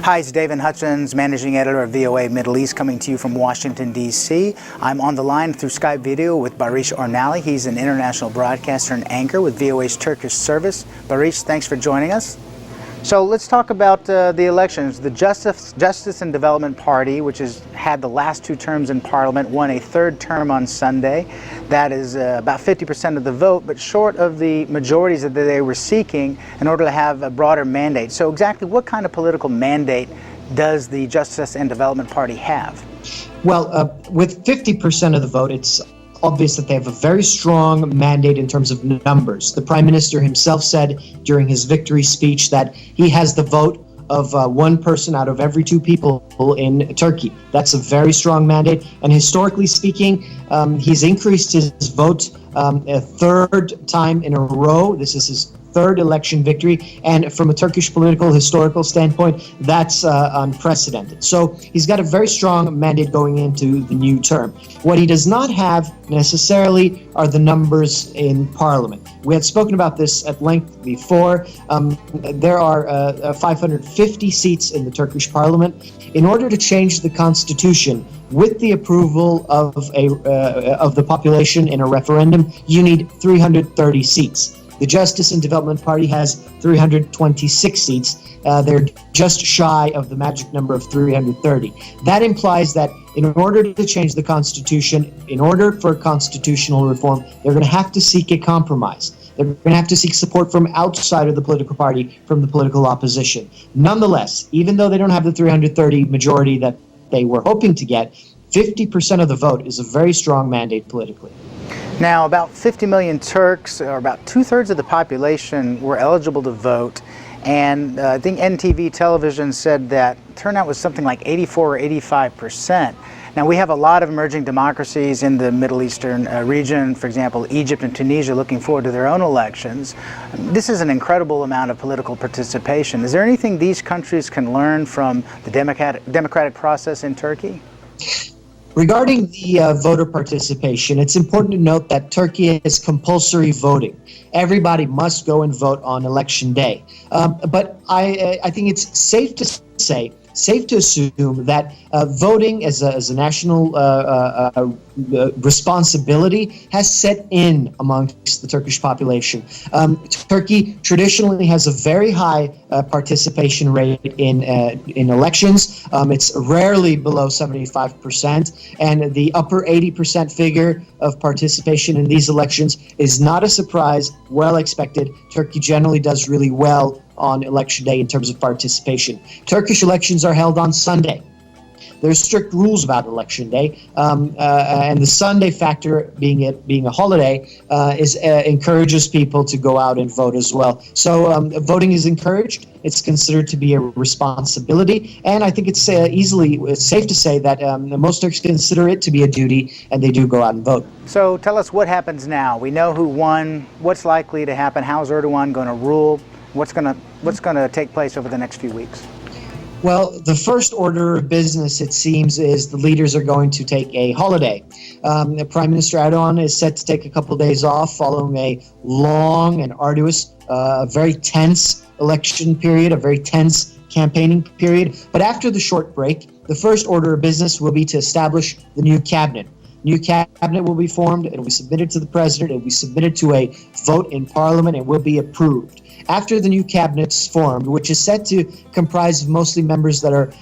Hi, it's Davin Hutchins, Managing Editor of VOA Middle East, coming to you from Washington, D.C. I'm on the line through Skype video with Baris Ornarli. He's an international broadcaster and anchor with VOA's Turkish Service. Baris, thanks for joining us. So let's talk about the elections. The Justice and Development Party, which has had the last two terms in Parliament, won a third term on Sunday. That is about 50% of the vote, but short of the majorities that they were seeking in order to have a broader mandate. So exactly what kind of political mandate does the Justice and Development Party have? Well, with 50% of the vote, it's obvious that they have a very strong mandate in terms of numbers. The Prime Minister himself said during his victory speech that he has the vote of one person out of every two people in Turkey. That's a very strong mandate. And historically speaking, he's increased his vote a third time in a row. This is his third election victory, and from a Turkish political historical standpoint, that's unprecedented. So he's got a very strong mandate going into the new term. What he does not have necessarily are the numbers in Parliament. We had spoken about this at length before. There are 550 seats in the Turkish Parliament. In order to change the constitution with the approval of the population in a referendum, you need 330 seats. The Justice and Development Party has 326 seats. They're just shy of the magic number of 330. That implies that in order to change the Constitution, in order for constitutional reform, they're going to have to seek a compromise. They're going to have to seek support from outside of the political party, from the political opposition. Nonetheless, even though they don't have the 330 majority that they were hoping to get, 50% of the vote is a very strong mandate politically. Now, about 50 million Turks, or about two-thirds of the population, were eligible to vote. And I think NTV television said that turnout was something like 84 or 85%. Now, we have a lot of emerging democracies in the Middle Eastern region, for example, Egypt and Tunisia, looking forward to their own elections. This is an incredible amount of political participation. Is there anything these countries can learn from the democratic process in Turkey? Regarding the voter participation, it's important to note that Turkey is compulsory voting. Everybody must go and vote on election day. But I think it's safe to assume that voting as a national responsibility has set in amongst the Turkish population. Turkey traditionally has a very high participation rate in elections. It's rarely below 75%, and the upper 80% figure of participation in these elections is not a surprise, well expected. Turkey generally does really well on election day in terms of participation. Turkish elections are held on Sunday. There's strict rules about election day, and the Sunday factor, being a holiday, encourages people to go out and vote as well. So voting is encouraged. It's considered to be a responsibility, and I think it's safe to say that most Turks consider it to be a duty, and they do go out and vote. So tell us what happens now. We know who won. What's likely to happen? How's Erdogan going to rule? What's going to take place over the next few weeks? Well, the first order of business, it seems, is the leaders are going to take a holiday. Prime Minister Erdogan is set to take a couple of days off following a long and arduous, very tense election period, a very tense campaigning period. But after the short break, the first order of business will be to establish the new cabinet. New cabinet will be formed. It will be submitted to the president. It will be submitted to a vote in parliament and will be approved. After the new cabinet's formed, which is set to comprise of mostly members that are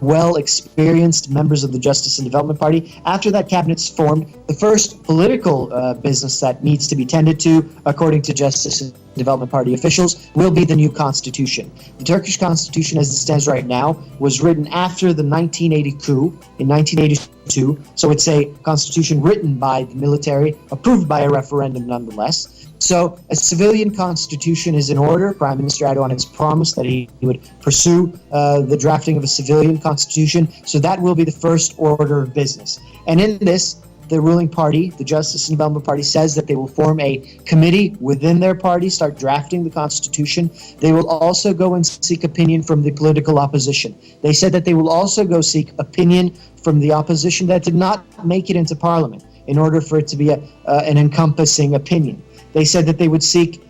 well-experienced members of the Justice and Development Party, after that cabinet's formed, the first political business that needs to be tended to, according to Justice and Development Party officials, will be the new constitution. The Turkish constitution, as it stands right now, was written after the 1980 coup in 1982, so it's a constitution written by the military, approved by a referendum nonetheless. So a civilian constitution is in order. Prime Minister Erdogan has promised that he would pursue the drafting of a civilian constitution. So that will be the first order of business. And in this, the ruling party, the Justice and Development Party, says that they will form a committee within their party, start drafting the constitution. They will also go and seek opinion from the political opposition. They said that they will also go seek opinion from the opposition that did not make it into parliament in order for it to be an encompassing opinion. They said that they would seek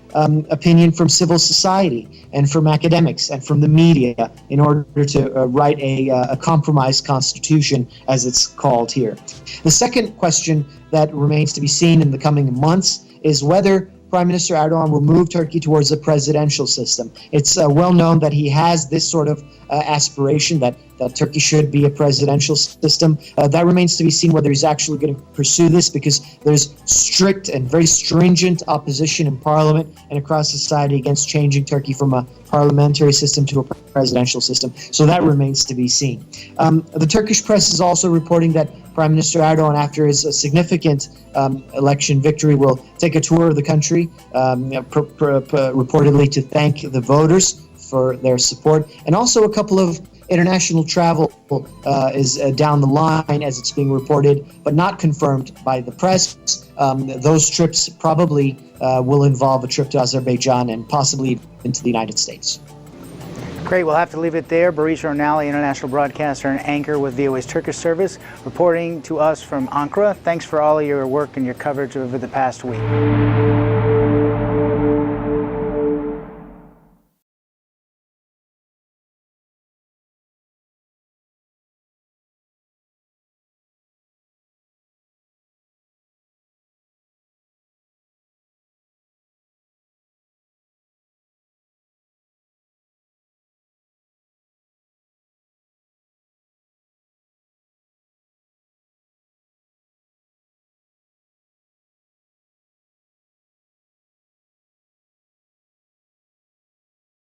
opinion from civil society and from academics and from the media in order to write a compromise constitution, as it's called here. The second question that remains to be seen in the coming months is whether Prime Minister Erdogan will move Turkey towards a presidential system. It's well known that he has this sort of aspiration that Turkey should be a presidential system. That remains to be seen whether he's actually going to pursue this, because there's strict and very stringent opposition in parliament and across society against changing Turkey from a parliamentary system to a presidential system. So that remains to be seen. The Turkish press is also reporting that Prime Minister Erdogan, after his significant election victory, will take a tour of the country, reportedly to thank the voters for their support, and also a couple of international travel is down the line, as it's being reported, but not confirmed by the press. Those trips probably will involve a trip to Azerbaijan and possibly into the United States. Great, we'll have to leave it there. Baris Ornarli, international broadcaster and anchor with VOA's Turkish Service, reporting to us from Ankara. Thanks for all of your work and your coverage over the past week.